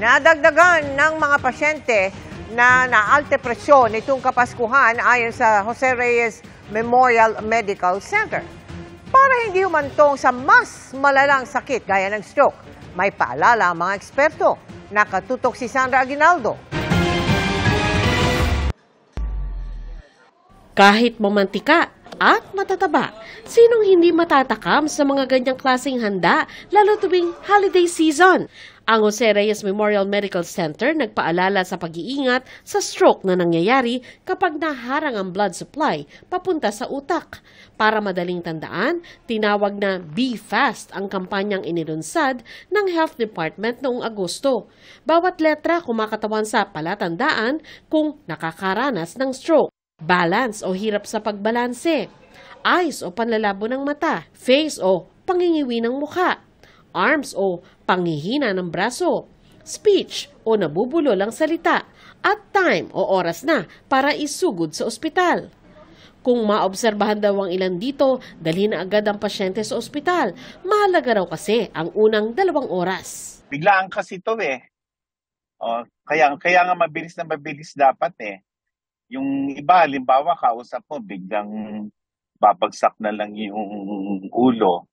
Nadagdagan ng mga pasyente na naalte presyon nitong Kapaskuhan ayon sa Jose Reyes Memorial Medical Center. Para hindi humantong sa mas malalang sakit gaya ng stroke, may paalala ang mga eksperto. Nakatutok si Sandra Aguinaldo. Kahit mamantika at matataba, sinong hindi matatakam sa mga ganyang klaseng handa lalo tuwing holiday season? Ang Jose Reyes Memorial Medical Center nagpaalala sa pag-iingat sa stroke na nangyayari kapag naharang ang blood supply papunta sa utak. Para madaling tandaan, tinawag na Be Fast ang kampanyang inilunsad ng Health Department noong Agosto. Bawat letra kumakatawan sa palatandaan kung nakakaranas ng stroke. Balance o hirap sa pagbalanse, eyes o panlalabo ng mata, face o pangingiwi ng mukha, arms o panghihina ng braso, speech o nabubulol ang salita, at time o oras na para isugod sa ospital. Kung maobserbahan daw ang ilan dito, dalhin na agad ang pasyente sa ospital. Mahalaga raw kasi ang unang 2 oras. Biglaan kasi ito eh. Kaya nga mabilis na mabilis dapat eh. Yung iba, halimbawa, kausap mo, biglang babagsak na lang yung ulo.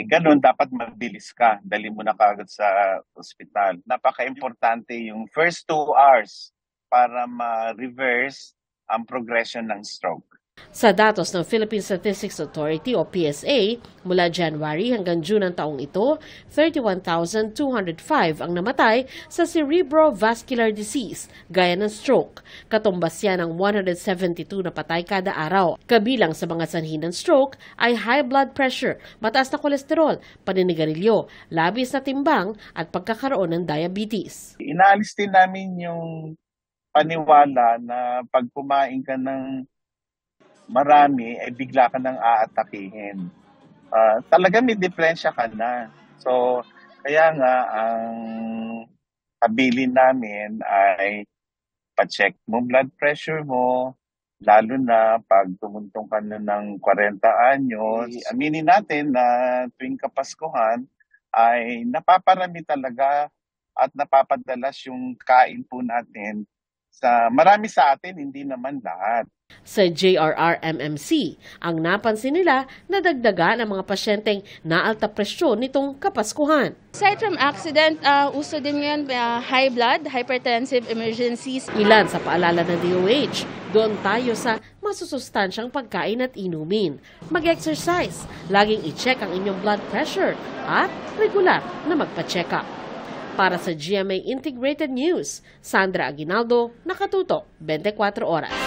Ganun, dapat mabilis ka. Dali mo na kagad sa ospital. Napaka-importante yung first 2 hours para ma-reverse ang progression ng stroke. Sa datos ng Philippine Statistics Authority o PSA, mula January hanggang June ng taong ito, 31,205 ang namatay sa cerebrovascular disease gaya ng stroke. Katumbas yan ng 172 na patay kada araw. Kabilang sa mga sanhi ng stroke ay high blood pressure, mataas na kolesterol, paninigarilyo, labis na timbang at pagkakaroon ng diabetes. Inaalis din namin yung paniwala na pag kumain ka ng marami, bigla ka nang aatakihin. Talaga may diferensya ka na. So, kaya nga, ang habilin namin ay pa-check mo blood pressure mo, lalo na pag tumuntong ka na ng 40 anyos. Aminin natin na tuwing Kapaskuhan ay napaparami talaga at napapadalas yung kain po natin sa marami sa atin, hindi naman lahat. Sa JRRMMC, ang napansin nila na dagdagan ang mga pasyenteng naalta presyon nitong Kapaskuhan. Aside from accident, uso din ngayon high blood, hypertensive emergencies. Ilan sa paalala ng DOH, doon tayo sa masusustansyang pagkain at inumin. Mag-exercise, laging i-check ang inyong blood pressure at regular na magpa-check up. Para sa GMA Integrated News, Sandra Aguinaldo, Nakatutok, 24 Oras.